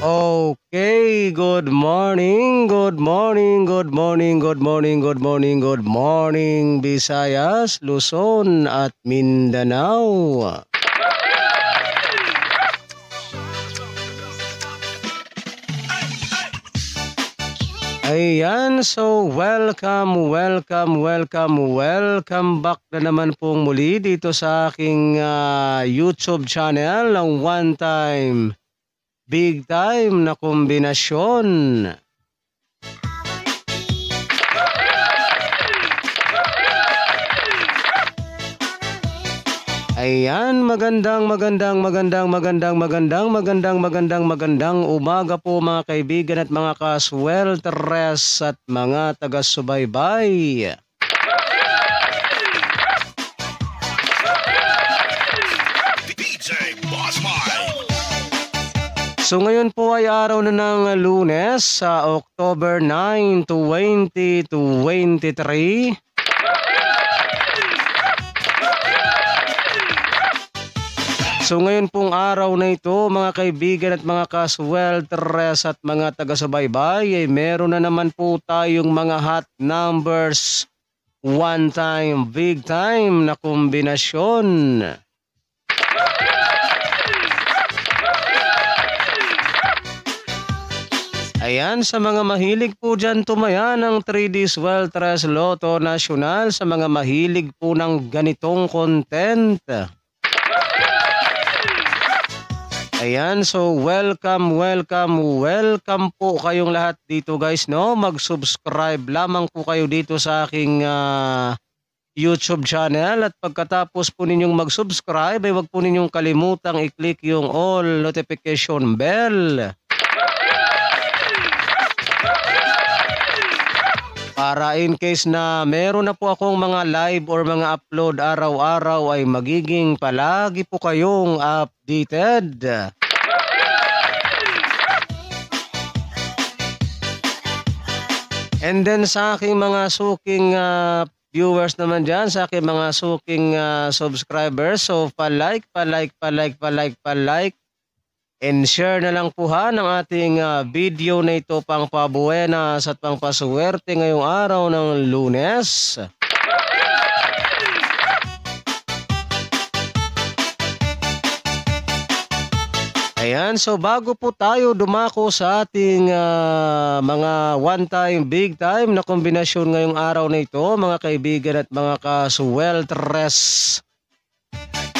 Okay, good morning, good morning, good morning, good morning, good morning, good morning, Visayas, Luzon at Mindanao. Ayan, so welcome back na naman pong muli dito sa aking YouTube channel ng One Time Big Time na kombinasyon. Ayan, magandang umaga po mga kaibigan at mga kaswelteres at mga taga-subaybay. So ngayon po ay araw na ng Lunes sa October 9, 2023. So ngayon pong araw na ito mga kaibigan at mga kaswelteres at mga taga-subaybay ay meron na naman po tayong mga hot numbers one time big time na kombinasyon. Ayan, sa mga mahilig po dyan tumaya ng 3D Swelteres Lotto Nacional, sa mga mahilig po ng ganitong content. Ayan, so welcome po kayong lahat dito guys, no? Mag-subscribe lamang po kayo dito sa aking YouTube channel at pagkatapos po ninyong mag-subscribe ay wag po ninyong kalimutang i-click yung all notification bell. Para in case na meron na po akong mga live or mga upload araw-araw ay magiging palagi po kayong updated. And then sa aking mga suking viewers naman dyan, sa aking mga suking subscribers, so pa-like and share na lang po ha ng ating video na ito pang pabuenas at pang paswerte ngayong araw ng Lunes. Ayan, so bago po tayo dumako sa ating mga one time big time na kombinasyon ngayong araw na ito mga kaibigan at mga kaswelteres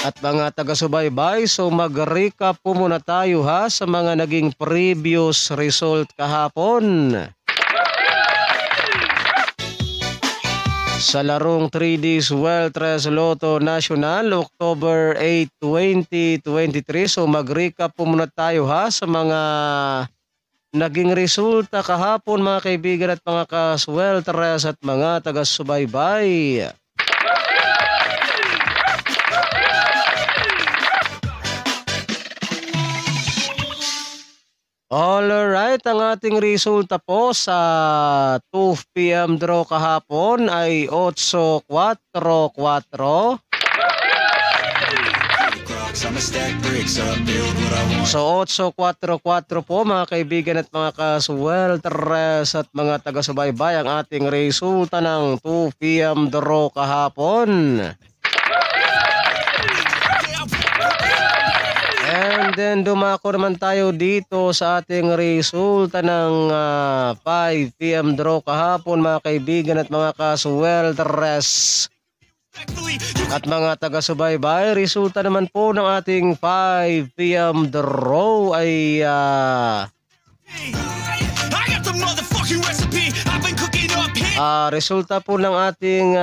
at mga taga-subaybay, so mag-recap po muna tayo ha sa mga naging previous result kahapon. Sa larong 3D Swelteres Lotto Nacional, October 8, 2023. So mag-recap po muna tayo ha sa mga naging resulta kahapon mga kaibigan at mga kaswelteres at mga taga-subaybay. Alright, ang ating resulta po sa 2 PM draw kahapon ay 8-4-4. So 8-4-4 po mga kaibigan at mga kaswelteres at mga taga-subaybay ang ating resulta ng 2 PM draw kahapon. And then dumako naman tayo dito sa ating resulta ng 5 PM draw kahapon mga kaibigan at mga kaswelteres at mga taga-subaybay. Resulta naman po ng ating 5 PM draw ay resulta po ng ating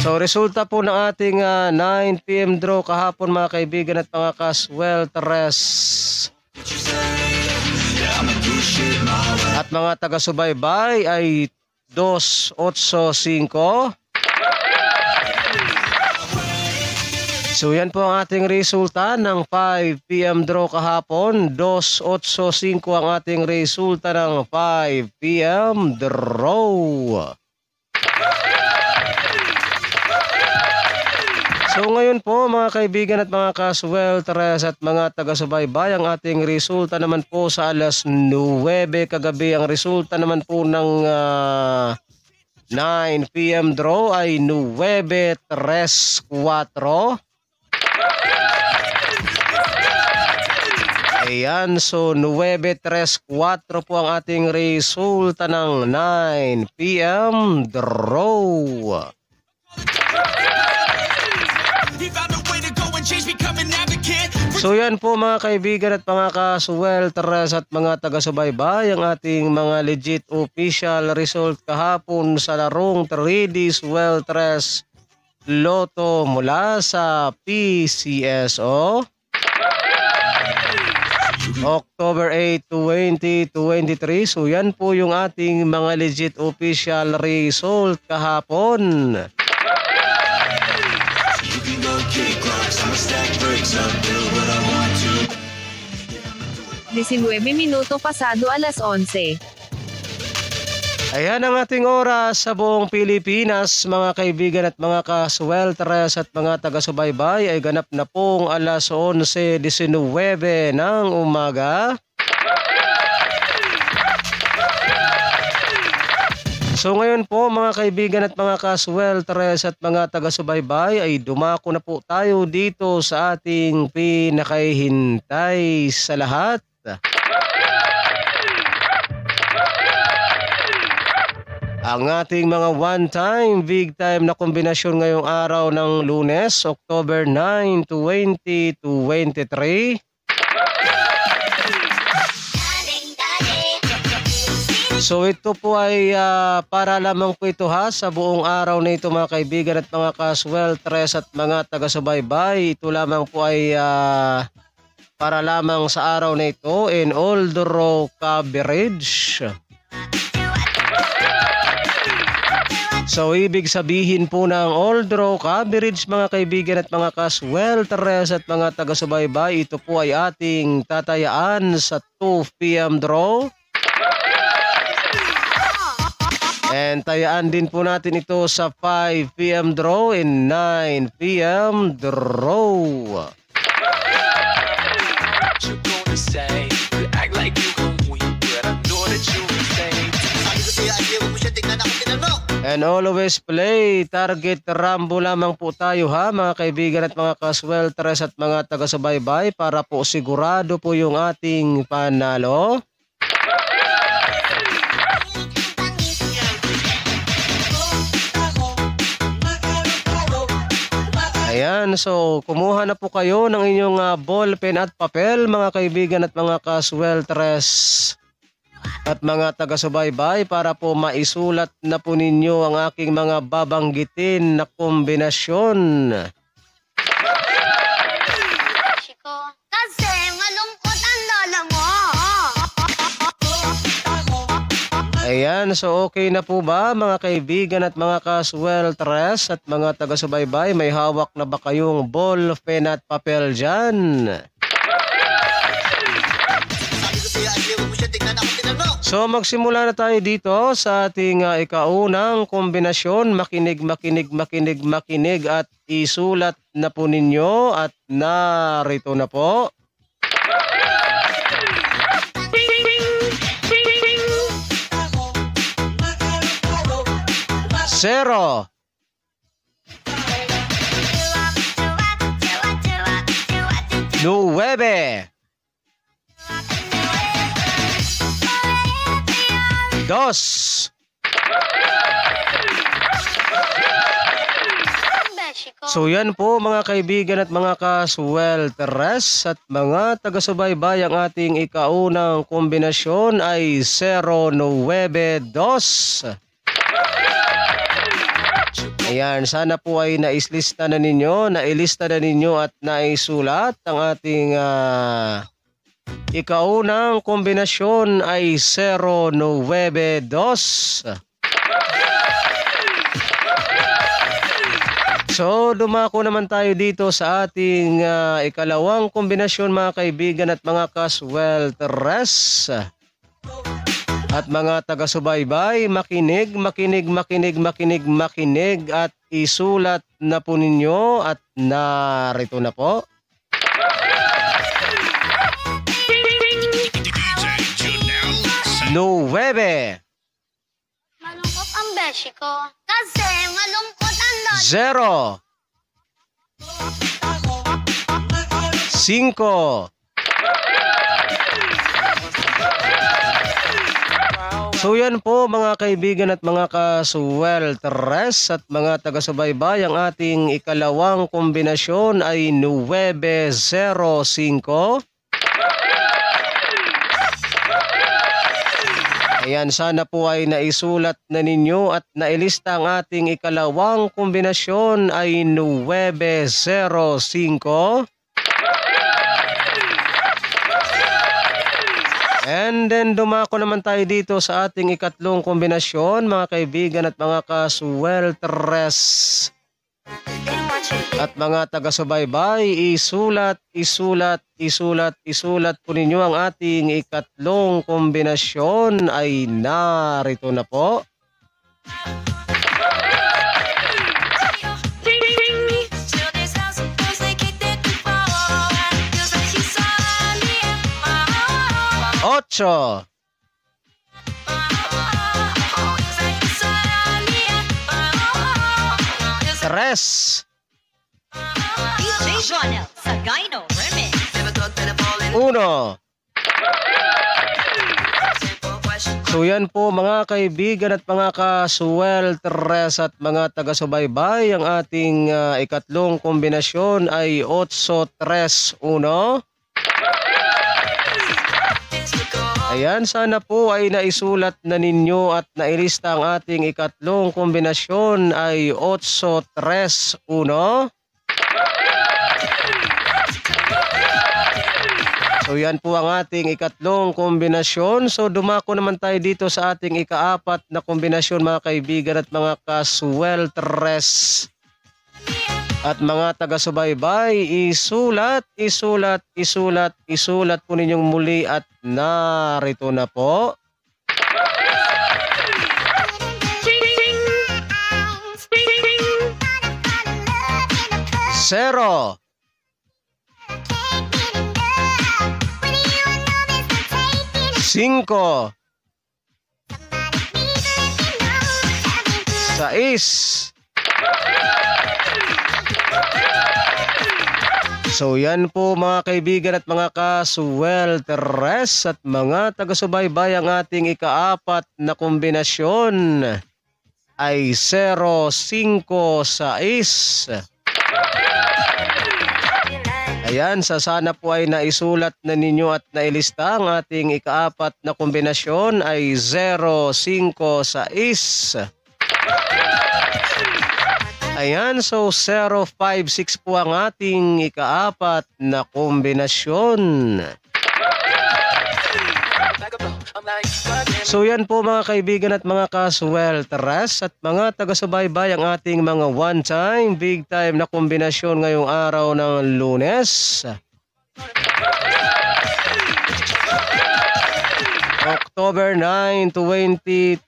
so resulta po ng ating 9 PM draw kahapon mga kaibigan at mga kaswelteres at mga taga-subaybay ay 2-8-5. So yan po ang ating resulta ng 5 PM draw kahapon. 2-8-5 ang ating resulta ng 5 PM draw. So ngayon po mga kaibigan at mga kaswelteres at mga taga-subaybay, ang ating resulta naman po sa alas 9 kagabi, ang resulta naman po ng 9 PM draw ay 9-3-4. Ayan, so 9-3-4 po ang ating resulta ng 9 PM draw. So yan po mga kaibigan at mga kaswelteres at mga taga-subaybay, ang ating mga legit official result kahapon sa larong 3D Swelteres Lotto mula sa PCSO. October 8, 2023. So yan po yung ating mga legit official result kahapon. 19 minuto pasado alas 11. Ayan ang ating oras sa buong Pilipinas, mga kaibigan at mga kaswelteres at mga taga-subaybay, ay ganap na pong alas 11:19 ng umaga. So ngayon po mga kaibigan at mga kaswelteres at mga taga-subaybay, ay dumako na po tayo dito sa ating pinakahihintay sa lahat. Ang ating mga one-time, big-time na kombinasyon ngayong araw ng Lunes, October 9, 2023. So ito po ay para lamang po ito sa buong araw na ito mga kaibigan at mga kaswelteres at mga taga-subaybay. Ito lamang po ay para lamang sa araw na ito in all the row coverage. So ibig sabihin po ng all draw coverage mga kaibigan at mga kaswelteres at mga taga-subaybay, ito po ay ating tatayaan sa 2 PM draw. And tayaan din po natin ito sa 5 PM draw and 9 PM draw. And always play target Rambo lamang po tayo mga kaibigan at mga kaswelteres at mga taga-subaybay, para po sigurado po yung ating panalo. Ayan, so kumuha na po kayo ng inyong ball pen at papel mga kaibigan at mga kaswelteres at mga taga-subaybay, para po maisulat na po ninyo ang aking mga babanggitin na kombinasyon. Kasi malungkot ang lola mo. Ayan, so okay na po ba mga kaibigan at mga kaswelteres at mga taga-subaybay? May hawak na ba kayong ball pen at papel dyan? So magsimula na tayo dito sa ating ikaunang kombinasyon. Makinig at isulat na po ninyo at narito na po. Zero. Nueve. Dos. So yan po mga kaibigan at mga kaswelteres at mga taga-subaybay, ang ating ikaunang kombinasyon ay 0-9-2. Ayan, sana po ay nailista na ninyo at naisulat. Ang ating ikaunang kombinasyon ay 0-9-2. So dumako naman tayo dito sa ating ikalawang kombinasyon mga kaibigan at mga kaswelteres. At mga taga-subaybay, makinig, makinig, makinig, makinig, makinig at isulat na po ninyo at narito na po. Nuwebe. Malungkot ang beshi ko. Kasi malungkot ang lolo. 0 5 So yan po mga kaibigan at mga kasweltres at mga taga-subaybay, ang ating ikalawang kombinasyon ay 905. Ayan, sana po ay naisulat na ninyo at nailista ang ating ikalawang kombinasyon ay 905. And then dumako naman tayo dito sa ating ikatlong kombinasyon mga kaibigan at mga kasweltres. At mga taga-subaybay, isulat, isulat, isulat, isulat po ninyo ang ating ikatlong kombinasyon ay narito na po. Ocho. Tres. Uno. So yan po mga kaibigan at mga kasweltres at mga taga-subaybay, ang ating ikatlong kombinasyon ay 8-3-1. Ayan, sana po ay naisulat na ninyo at nailista ang ating ikatlong kombinasyon ay 8-3-1. So yan po ang ating ikatlong kombinasyon. So dumako naman tayo dito sa ating ikaapat na kombinasyon mga kaibigan at mga kasweltres. At mga taga-subaybay, isulat, isulat, isulat, isulat po ninyong muli at narito na po. Zero. Cinco. Sais. So yan po mga kaibigan at mga kasweltres at mga taga-subaybay, ang ating ikaapat na kombinasyon ay 0-5-6. Ayan, sana po ay naisulat na ninyo at nailista ang ating ikaapat na kombinasyon ay 0-5-6. Ayan, so 0-5-6 po ang ating ikaapat na kombinasyon. So yan po mga kaibigan at mga kasweltres at mga taga-subaybay, ang ating mga one-time, big-time na kombinasyon ngayong araw ng Lunes. October 9, 2023.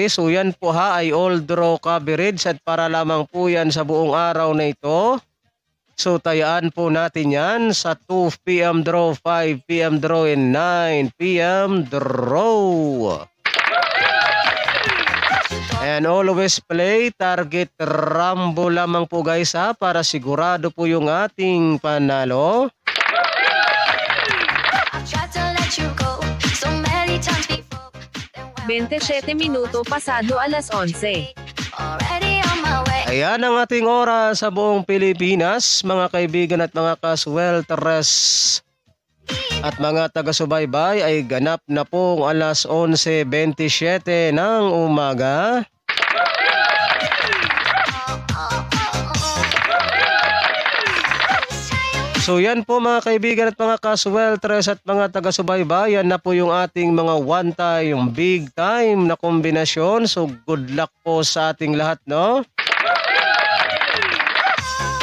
So yan po ay all draw coverage at para lamang po yan sa buong araw na ito. So tayaan po natin yan sa 2 p.m. draw, 5 p.m. draw, and 9 p.m. draw. And always play target rambo lamang po guys para sigurado po yung ating panalo. 27 minuto pasado alas 11. Ayan ang ating oras sa buong Pilipinas, mga kaibigan at mga kasweltres. At mga taga-subaybay, ay ganap na pong alas 11:27 ng umaga. So yan po mga kaibigan at mga kasweltres at mga taga-subaybayan na po yung ating mga one-time, yung big time na kombinasyon. So good luck po sa ating lahat, no?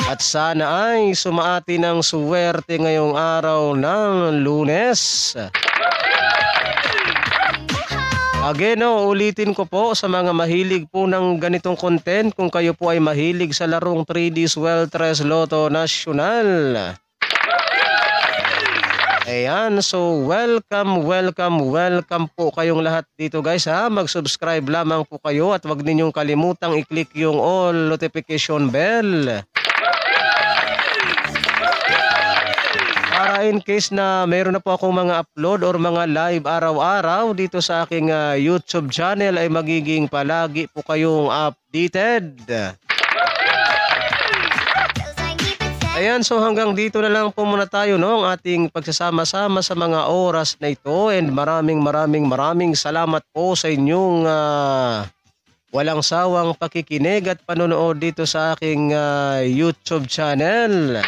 At sana ay sumaati ng suwerte ngayong araw ng Lunes. Again, ulitin ko po sa mga mahilig po ng ganitong content, kung kayo po ay mahilig sa larong 3D Swell 3 Lotto Nacional. Ayan, so welcome po kayong lahat dito guys ha. Mag-subscribe lamang po kayo at wag ninyong kalimutang i-click yung all notification bell. Para in case na mayroon na po akong mga upload or mga live araw-araw dito sa aking YouTube channel ay magiging palagi po kayong updated. Ayan, so hanggang dito na lang po muna tayo ang ating pagsasama-sama sa mga oras na ito, and maraming salamat po sa inyong walang sawang pakikinig at panonood dito sa aking YouTube channel.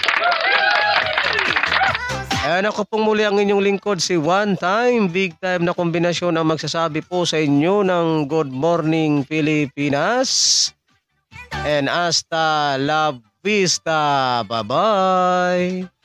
Ayan, ako pong muli ang inyong lingkod, si One Time Big Time na kombinasyon ang magsasabi po sa inyo ng Good Morning Pilipinas and hasta la vista. Bye-bye!